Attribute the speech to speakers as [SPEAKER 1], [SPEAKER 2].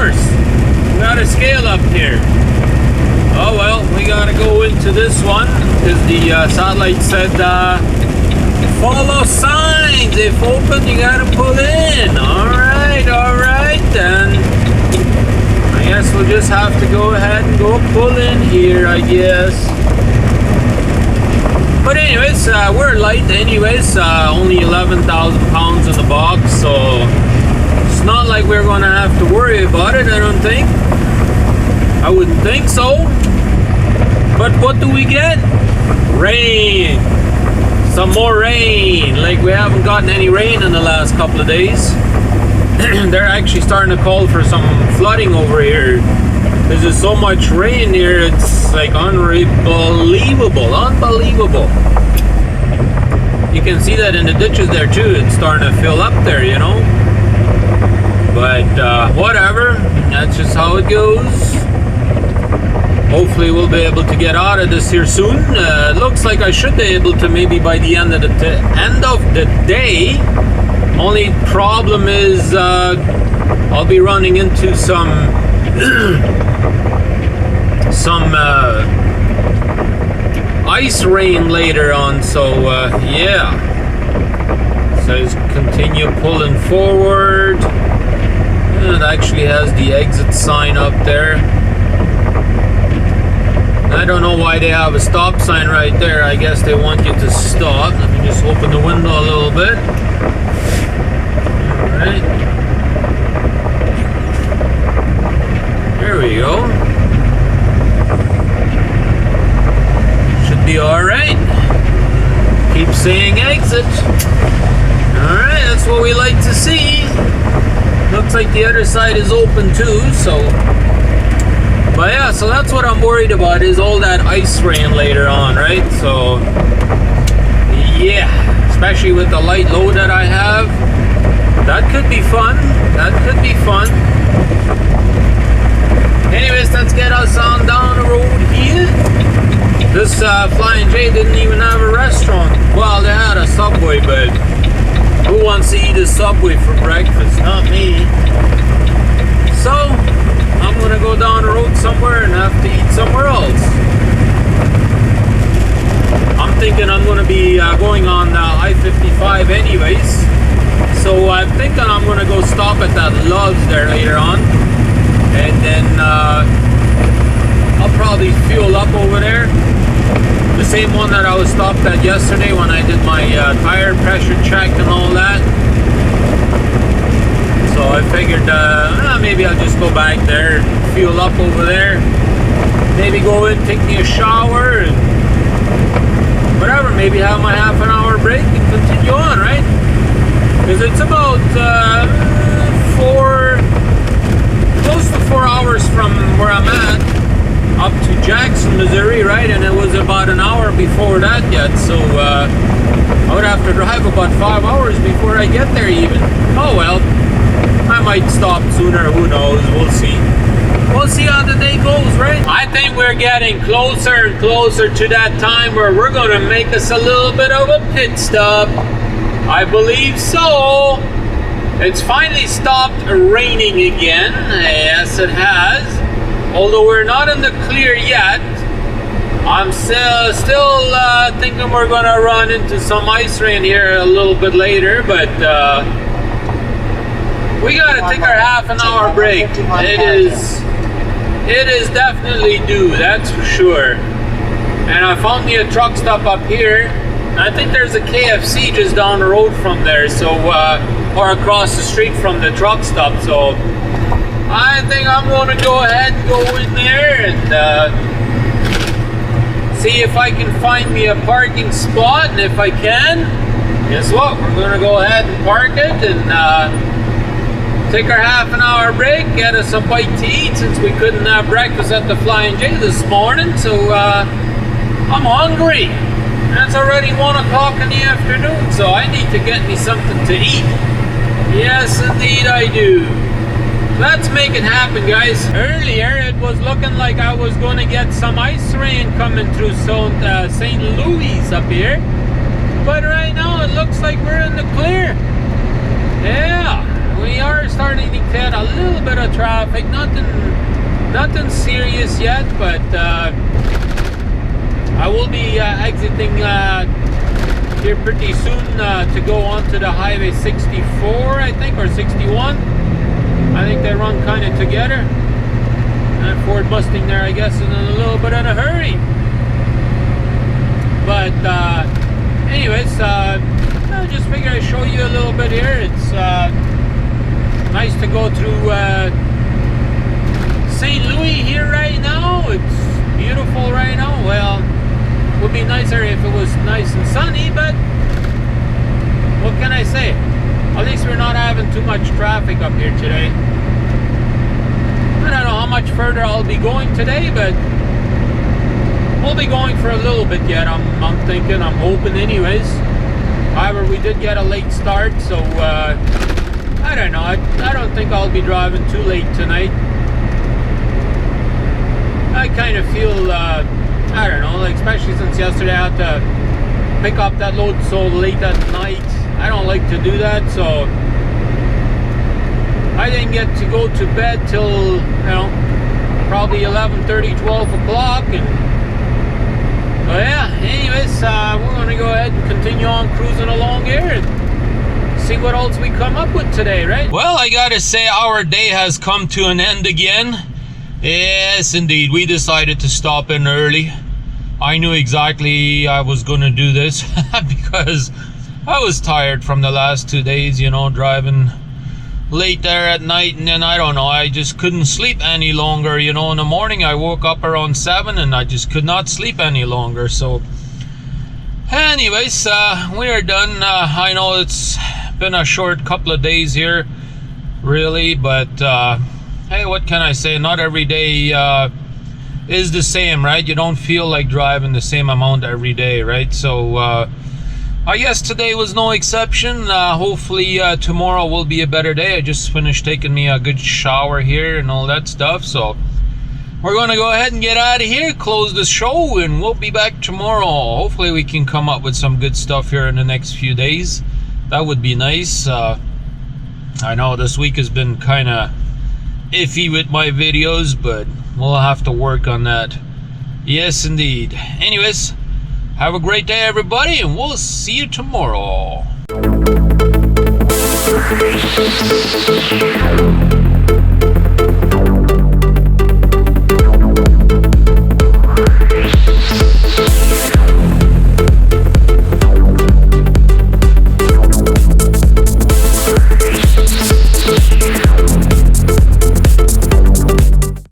[SPEAKER 1] course. We got a scale up here. Oh well, we gotta go into this one because the satellite said follow signs. If open, you gotta pull in. Alright then. I guess we'll just have to go ahead and go pull in here, I guess. But anyways, we're light anyways. Only 11,000 pounds in the box, so it's not like we're gonna have to worry about it, I don't think. I wouldn't think so. But what do we get? Rain. Some more rain. Like we haven't gotten any rain in the last couple of days. They're actually starting to call for some flooding over here. There's so much rain here, it's like unbelievable. Unbelievable. You can see that in the ditches there too. It's starting to fill up there, you know. But whatever. That's just how it goes. Hopefully we'll be able to get out of this here soon. It looks like I should be able to maybe by the end of the day. Only problem is I'll be running into some ice rain later on. So yeah. Says continue pulling forward. It actually has the exit sign up there. I don't know why they have a stop sign right there. I guess they want you to stop. Let me just open the window a little bit. Alright. There we go. Should be alright. Keep saying exit. Alright, that's what we like to see. Looks like the other side is open too, so... But yeah, so that's what I'm worried about, is all that ice rain later on, right? So, yeah, especially with the light load that I have, that could be fun. That could be fun. Anyways, let's get us on down the road here. This Flying J didn't even have a restaurant. Well, they had a Subway, but who wants to eat a Subway for breakfast? Not me. So, I'm gonna go down the road somewhere and have to eat somewhere else. I'm thinking I'm gonna be going on I-55 anyways. So I'm thinking I'm gonna go stop at that Love's there later on. And then I'll probably fuel up over there. The same one that I was stopped at yesterday when I did my tire pressure check and all that. So I figured maybe I'll just go back there, fuel up over there, maybe go in, take me a shower, and whatever, maybe have my half an hour break and continue on, right? Because it's about close to 4 hours from where I'm at up to Jackson, Missouri, right? And it was about an hour before that yet, so I would have to drive about 5 hours before I get there even. Oh well. I might stop sooner, who knows, we'll see. We'll see how the day goes, right? I think we're getting closer and closer to that time where we're gonna make us a little bit of a pit stop. I believe so. It's finally stopped raining again. Yes, it has. Although we're not in the clear yet. I'm still thinking we're gonna run into some ice rain here a little bit later, but we gotta take our half an hour break. It is definitely due, that's for sure. And I found me a truck stop up here. I think there's a KFC just down the road from there, so or across the street from the truck stop. So I think I'm gonna go ahead and go in there and see if I can find me a parking spot. And if I can, guess what? We're gonna go ahead and park it and take our half an hour break, get us a bite to eat since we couldn't have breakfast at the Flying J this morning. So I'm hungry. And it's already 1 o'clock in the afternoon, so I need to get me something to eat. Yes, indeed I do. Let's make it happen, guys. Earlier, it was looking like I was going to get some ice rain coming through St. Louis up here. But right now, it looks like we're in the clear. Yeah. we are starting to get a little bit of traffic. Nothing serious yet, but I will be exiting here pretty soon to go onto the Highway 64, I think, or 61. I think they run kind of together. And Ford Mustang there, I guess, is in a little bit of a hurry. But anyways, I just figured I'd show you a little bit here. It's nice to go through St. Louis here right now. It's beautiful right now. Well, it would be nicer if it was nice and sunny, but what can I say? At least we're not having too much traffic up here today. I don't know how much further I'll be going today, but we'll be going for a little bit yet. I'm thinking, I'm hoping anyways. However, we did get a late start, so I don't know. I don't think I'll be driving too late tonight. I kind of feel, I don't know, like especially since yesterday I had to pick up that load so late at night. I don't like to do that, so I didn't get to go to bed till, you know, probably 11:30, 12 o'clock. And so yeah, anyways, we're going to go ahead and continue on cruising along here and see what else we come up with today, right? Well, I gotta say, our day has come to an end again. Yes, indeed, we decided to stop in early. I knew exactly I was going to do this because I was tired from the last 2 days, you know, driving late there at night, and then I don't know, I just couldn't sleep any longer. You know, in the morning I woke up around 7 and I just could not sleep any longer. So anyways, we are done. I know it's been a short couple of days here, really, but hey, what can I say? Not every day is the same, right? You don't feel like driving the same amount every day, right? So I guess today was no exception. Hopefully tomorrow will be a better day. I just finished taking me a good shower here and all that stuff, so we're gonna go ahead and get out of here, close the show, and we'll be back tomorrow. Hopefully we can come up with some good stuff here in the next few days. That would be nice. I know this week has been kind of iffy with my videos, but we'll have to work on that. Yes, indeed. Anyways, have a great day, everybody, and we'll see you tomorrow.